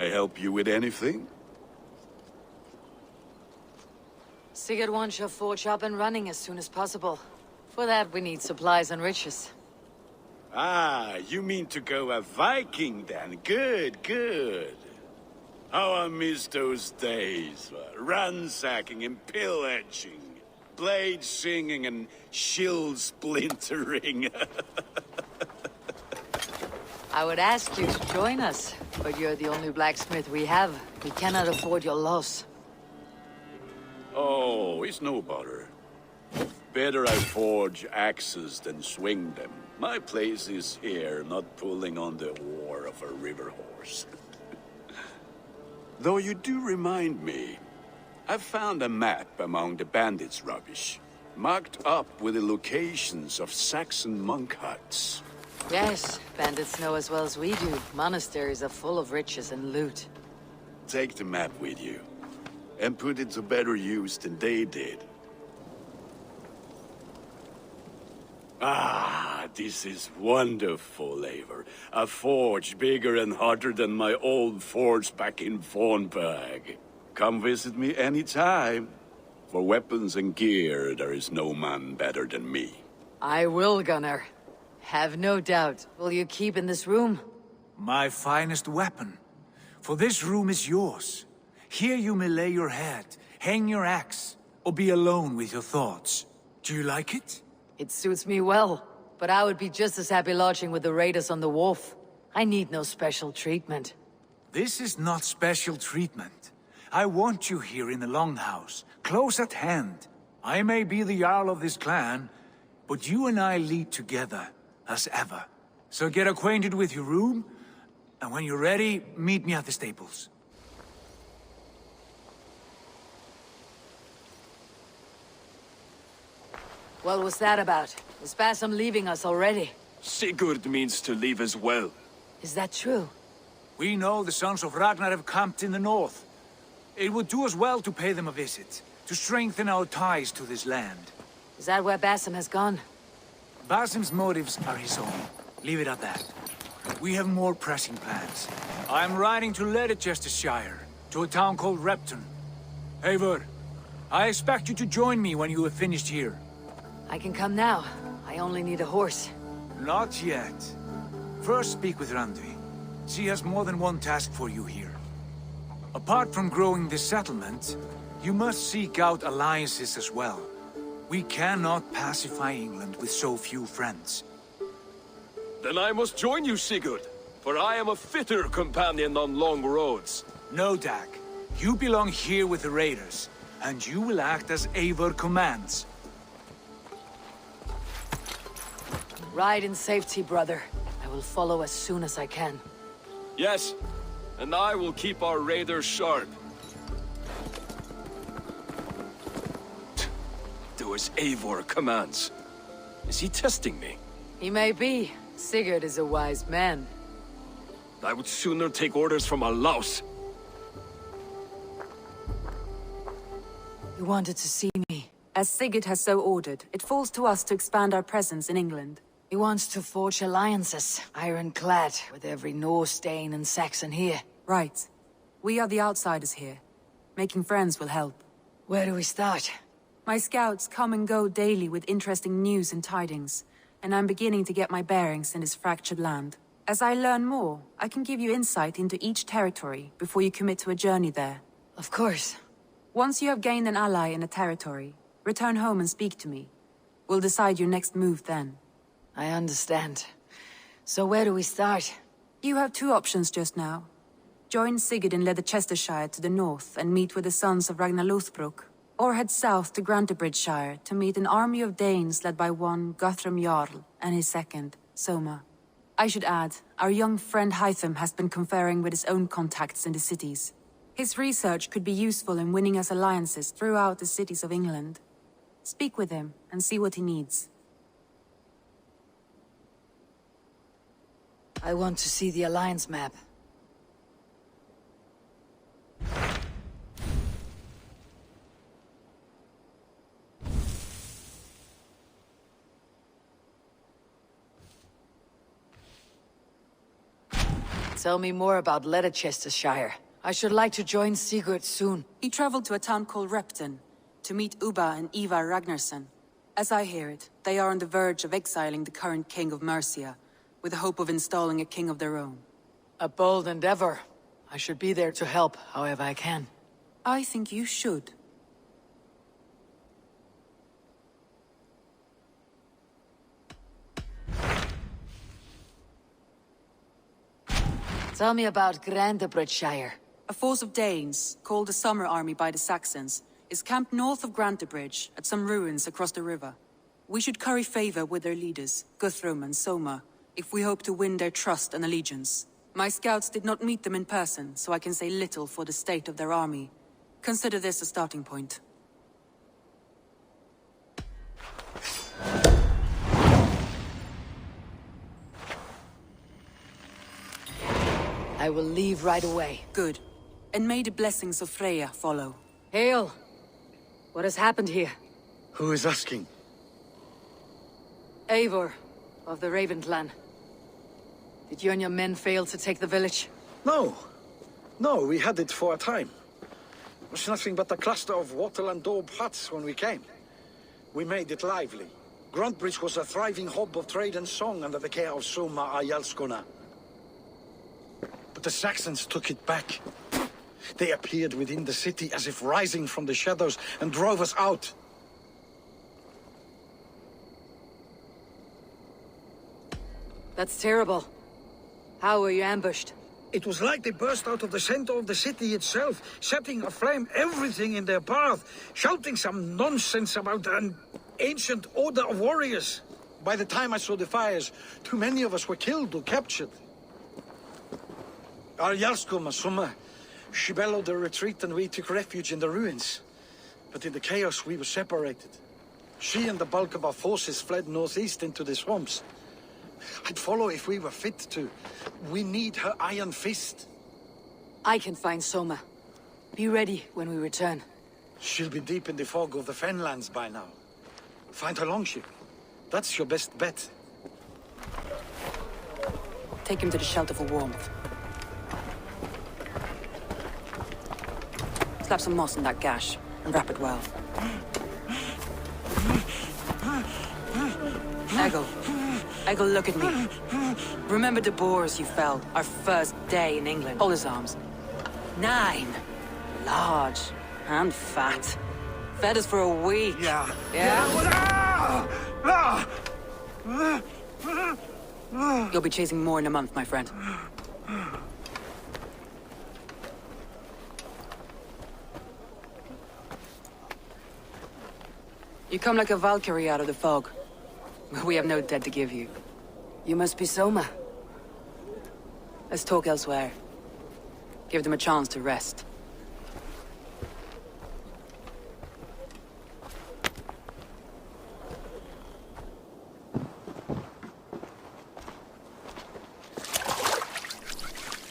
Can I help you with anything? Sigurd wants your forge up and running as soon as possible. For that, we need supplies and riches. Ah, you mean to go a Viking then? Good, good. How I miss those days. Ransacking and pillaging. Blade singing and shield splintering. I would ask you to join us, but you're the only blacksmith we have. We cannot afford your loss. Oh, it's no bother. Better I forge axes than swing them. My place is here, not pulling on the oar of a river horse. Though you do remind me, I found a map among the bandits' rubbish, marked up with the locations of Saxon monk huts. Yes, bandits know as well as we do. Monasteries are full of riches and loot. Take the map with you, and put it to better use than they did. Ah, this is wonderful, Eivor. A forge bigger and hotter than my old forge back in Fornburg. Come visit me anytime. For weapons and gear, there is no man better than me. I will, Gunnar. Have no doubt. Will you keep in this room? My finest weapon. For this room is yours. Here you may lay your head, hang your axe, or be alone with your thoughts. Do you like it? It suits me well, but I would be just as happy lodging with the raiders on the wharf. I need no special treatment. This is not special treatment. I want you here in the Longhouse, close at hand. I may be the Jarl of this clan, but you and I lead together, as ever. So get acquainted with your room, and when you're ready, meet me at the stables. What was that about? Is Basim leaving us already? Sigurd means to leave as well. Is that true? We know the sons of Ragnar have camped in the north. It would do us well to pay them a visit, to strengthen our ties to this land. Is that where Basim has gone? Basim's motives are his own. Leave it at that. We have more pressing plans. I'm riding to Leicestershire, to a town called Repton. Eivor, I expect you to join me when you have finished here. I can come now. I only need a horse. Not yet. First speak with Randvi. She has more than one task for you here. Apart from growing this settlement, you must seek out alliances as well. We cannot pacify England with so few friends. Then I must join you, Sigurd, for I am a fitter companion on long roads. No, Dag. You belong here with the raiders, and you will act as Eivor commands. Ride in safety, brother. I will follow as soon as I can. Yes, and I will keep our raiders sharp. Do as Eivor commands. Is he testing me? He may be. Sigurd is a wise man. I would sooner take orders from a louse. You wanted to see me. As Sigurd has so ordered, it falls to us to expand our presence in England. He wants to forge alliances, ironclad, with every Norse, Dane, and Saxon here. Right. We are the outsiders here. Making friends will help. Where do we start? My scouts come and go daily with interesting news and tidings, and I'm beginning to get my bearings in this fractured land. As I learn more, I can give you insight into each territory before you commit to a journey there. Of course. Once you have gained an ally in a territory, return home and speak to me. We'll decide your next move then. I understand. So where do we start? You have two options just now. Join Sigurd in Leicestershire to the north and meet with the sons of Ragnar Lothbrok, or head south to Grantebridgeshire to meet an army of Danes led by one Guthrum Jarl and his second, Soma. I should add, our young friend Hytham has been conferring with his own contacts in the cities. His research could be useful in winning us alliances throughout the cities of England. Speak with him and see what he needs. I want to see the Alliance map. Tell me more about Leicestershire. I should like to join Sigurd soon. He traveled to a town called Repton to meet Ubba and Ivar Ragnarsson. As I hear it, they are on the verge of exiling the current king of Mercia, with the hope of installing a king of their own. A bold endeavor. I should be there to help, however I can. I think you should. Tell me about Grantebridgeshire. A force of Danes, called the Summer Army by the Saxons, is camped north of Grantebridge at some ruins across the river. We should curry favor with their leaders, Guthrum and Soma, if we hope to win their trust and allegiance. My scouts did not meet them in person, so I can say little for the state of their army. Consider this a starting point. I will leave right away. Good. And may the blessings of Freya follow. Hail! What has happened here? Who is asking? Eivor, of the Raven clan. Did you and your men fail to take the village? No. No, we had it for a time. It was nothing but a cluster of wattle and daub huts when we came. We made it lively. Grantebridge was a thriving hub of trade and song under the care of Soma Ayalskona. But the Saxons took it back. They appeared within the city as if rising from the shadows and drove us out. That's terrible. How were you ambushed? It was like they burst out of the center of the city itself, setting aflame everything in their path, shouting some nonsense about an ancient order of warriors. By the time I saw the fires, too many of us were killed or captured. Our Jarlskoma, Summa, she bellowed a retreat and we took refuge in the ruins. But in the chaos we were separated. She and the bulk of our forces fled northeast into the swamps. I'd follow if we were fit to. We need her iron fist. I can find Soma. Be ready when we return. She'll be deep in the fog of the Fenlands by now. Find her longship. That's your best bet. Take him to the shelter for warmth. Slap some moss in that gash, and wrap it well. Eggle, look at me. Remember the boars you fell, our first day in England? Hold his arms. 9. Large and fat. Fed us for a week. Yeah. You'll be chasing more in a month, my friend. You come like a Valkyrie out of the fog. We have no dead to give you. You must be Soma. Let's talk elsewhere. Give them a chance to rest.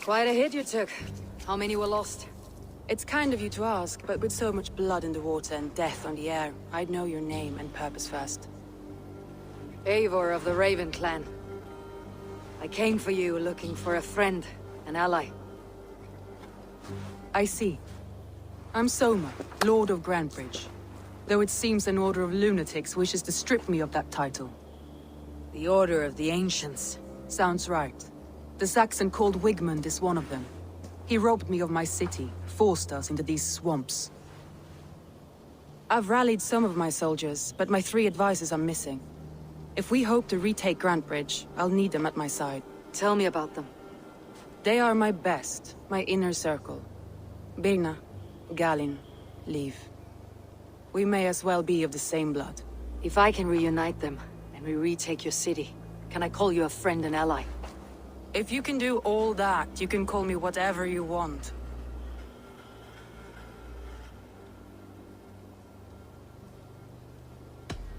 Quite a hit you took. How many were lost? It's kind of you to ask, but with so much blood in the water and death on the air, I'd know your name and purpose first. Eivor of the Raven clan. I came for you looking for a friend, an ally. I see. I'm Soma, Lord of Grantebridge. Though it seems an order of lunatics wishes to strip me of that title. The Order of the Ancients. Sounds right. The Saxon called Wigmund is one of them. He robbed me of my city, forced us into these swamps. I've rallied some of my soldiers, but my 3 advisors are missing. If we hope to retake Grantebridge, I'll need them at my side. Tell me about them. They are my best, my inner circle. Birna, Galin, Liv. We may as well be of the same blood. If I can reunite them, and we retake your city, can I call you a friend and ally? If you can do all that, you can call me whatever you want.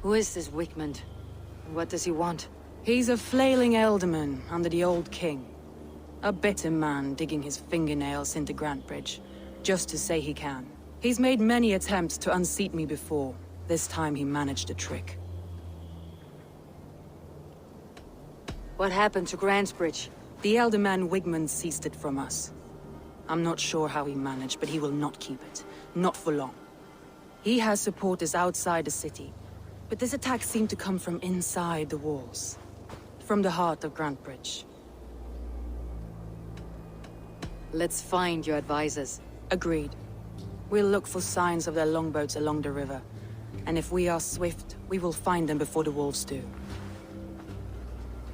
Who is this Wigmund? And what does he want? He's a flailing elderman under the old king. A bitter man digging his fingernails into Grantebridge, just to say he can. He's made many attempts to unseat me before. This time he managed a trick. What happened to Grantebridge? The elder man Wigmund seized it from us. I'm not sure how he managed, but he will not keep it. Not for long. He has supporters outside the city, but this attack seemed to come from inside the walls. From the heart of Grantebridge. Let's find your advisors. Agreed. We'll look for signs of their longboats along the river. And if we are swift, we will find them before the wolves do.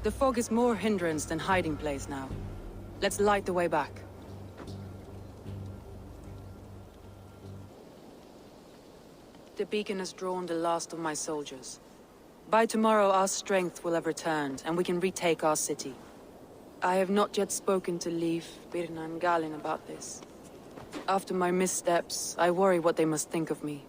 The fog is more hindrance than hiding place now. Let's light the way back. The beacon has drawn the last of my soldiers. By tomorrow our strength will have returned, and we can retake our city. I have not yet spoken to Liv, Birna and Galin about this. After my missteps, I worry what they must think of me.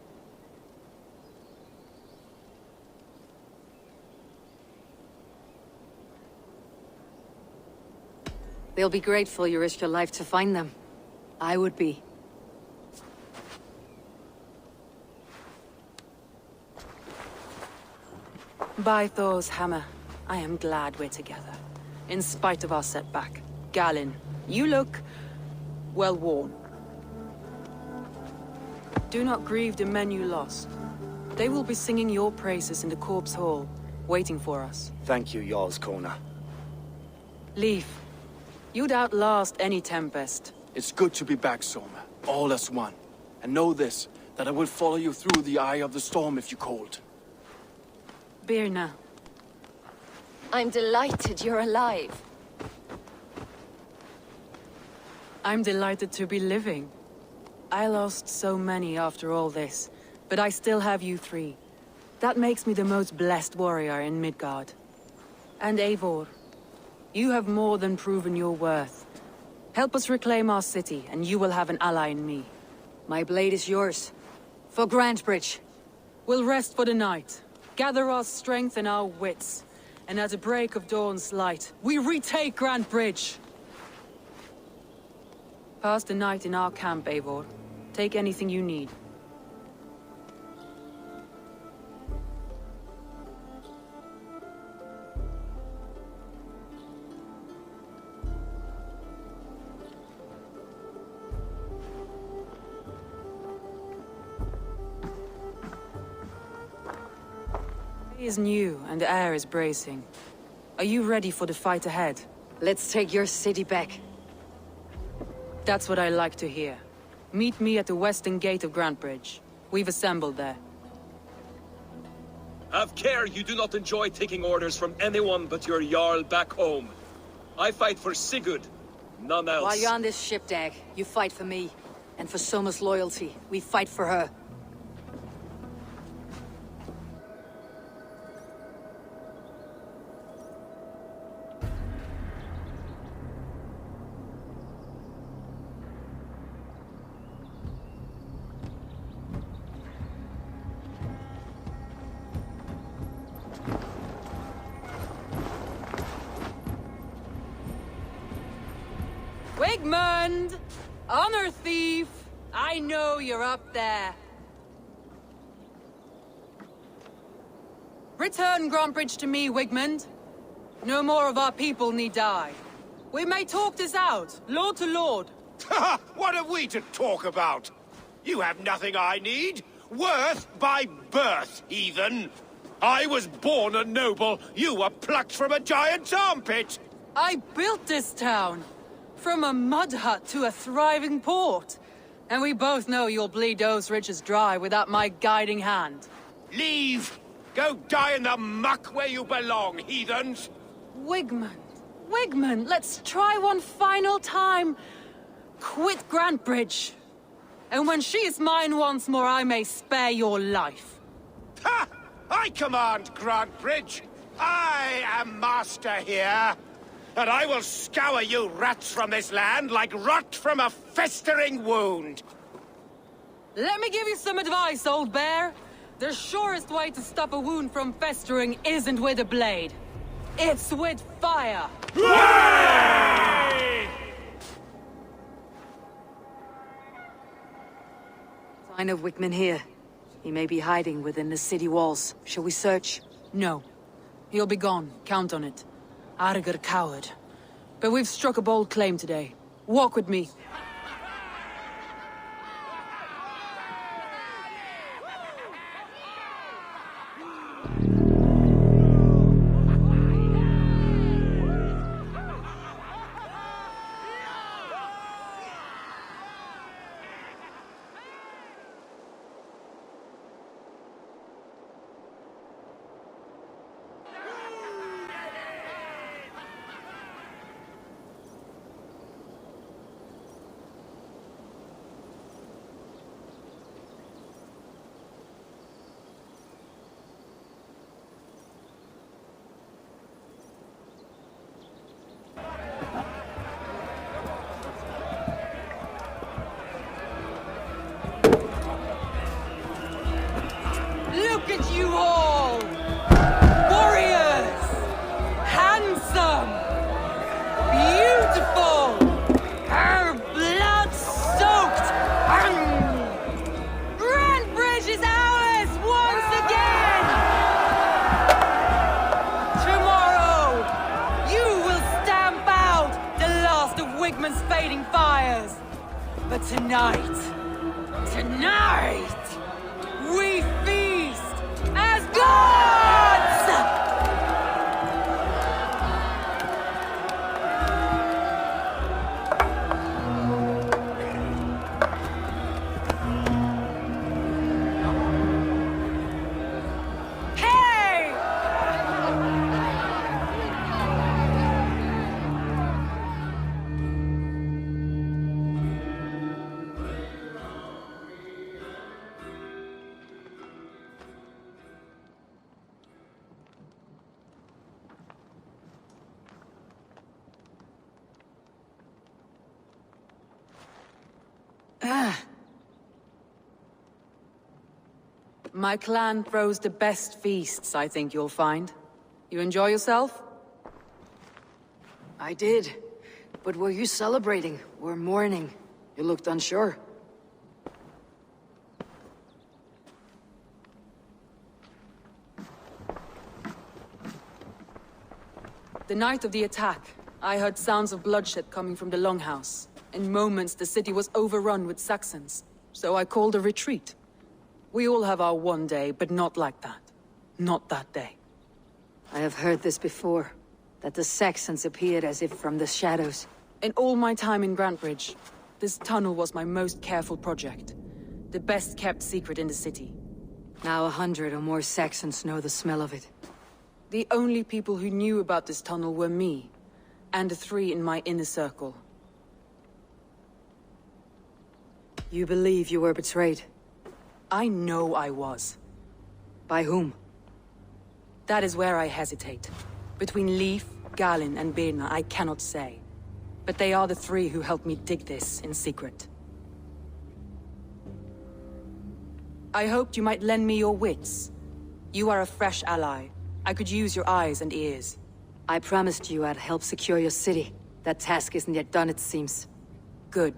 They'll be grateful you risked your life to find them. I would be. By Thor's hammer, I am glad we're together. In spite of our setback. Galin, you look well worn. Do not grieve the men you lost. They will be singing your praises in the Corpse Hall, waiting for us. Thank you, Jarl's Kona. Leave. You'd outlast any tempest. It's good to be back, Soma. All as one. And know this, that I will follow you through the eye of the storm if you called. Birna. I'm delighted you're alive. I'm delighted to be living. I lost so many after all this, but I still have you 3. That makes me the most blessed warrior in Midgard. And Eivor, you have more than proven your worth. Help us reclaim our city, and you will have an ally in me. My blade is yours. For Grantebridge. We'll rest for the night, gather our strength and our wits, and at the break of dawn's light, we retake Grantebridge! Pass the night in our camp, Eivor. Take anything you need. It is new, and the air is bracing. Are you ready for the fight ahead? Let's take your city back. That's what I like to hear. Meet me at the western gate of Grantebridge. We've assembled there. Have care you do not enjoy taking orders from anyone but your Jarl back home. I fight for Sigurd, none else. While you're on this ship, Dag, you fight for me. And for Soma's loyalty, we fight for her. Wigmund! Honor thief! I know you're up there. Return Grantbridge to me, Wigmund. No more of our people need die. We may talk this out, lord to lord. What have we to talk about? You have nothing I need. Worth by birth, heathen. I was born a noble. You were plucked from a giant's armpit. I built this town. From a mud hut to a thriving port. And we both know you'll bleed those riches dry without my guiding hand. Leave. Go die in the muck where you belong, heathens. Wigmund, let's try one final time. Quit Grantbridge. And when she is mine once more, I may spare your life. Ha! I command Grantbridge. I am master here. And I will scour you rats from this land like rot from a festering wound. Let me give you some advice, old bear. The surest way to stop a wound from festering isn't with a blade. It's with fire. Sign of Wickman here. He may be hiding within the city walls. Shall we search? No. He'll be gone. Count on it. Arger coward. But we've struck a bold claim today. Walk with me. Look at you all! Warriors! Handsome! Beautiful! Her blood-soaked! Grantbridge is ours once again! Tomorrow, you will stamp out the last of Wigman's fading fires. But tonight, we feast as gods! Hey! My clan throws the best feasts, I think you'll find. You enjoy yourself? I did. But were you celebrating or mourning? You looked unsure. The night of the attack, I heard sounds of bloodshed coming from the Longhouse. In moments, the city was overrun with Saxons, so I called a retreat. We all have our one day, but not like that. Not that day. I have heard this before, that the Saxons appeared as if from the shadows. In all my time in Grantbridge, this tunnel was my most careful project. The best kept secret in the city. Now 100 or more Saxons know the smell of it. The only people who knew about this tunnel were me, and the 3 in my inner circle. You believe you were betrayed? I know I was. By whom? That is where I hesitate. Between Leif, Galin, and Birna, I cannot say. But they are the 3 who helped me dig this in secret. I hoped you might lend me your wits. You are a fresh ally. I could use your eyes and ears. I promised you I'd help secure your city. That task isn't yet done, it seems. Good.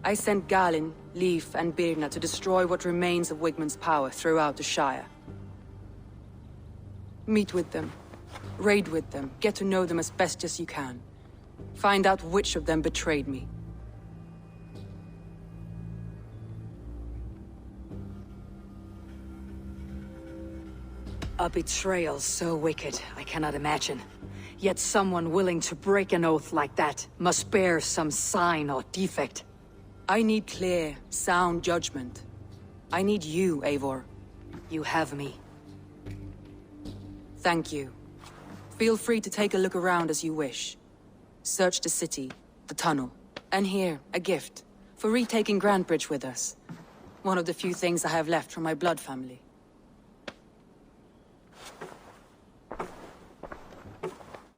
I sent Galin, Leif, and Birna to destroy what remains of Wigmund's power throughout the Shire. Meet with them. Raid with them. Get to know them as best as you can. Find out which of them betrayed me. A betrayal so wicked, I cannot imagine. Yet someone willing to break an oath like that must bear some sign or defect. I need clear, sound judgment. I need you, Eivor. You have me. Thank you. Feel free to take a look around as you wish. Search the city, the tunnel, and here, a gift, for retaking Grantebridge with us. One of the few things I have left from my blood family.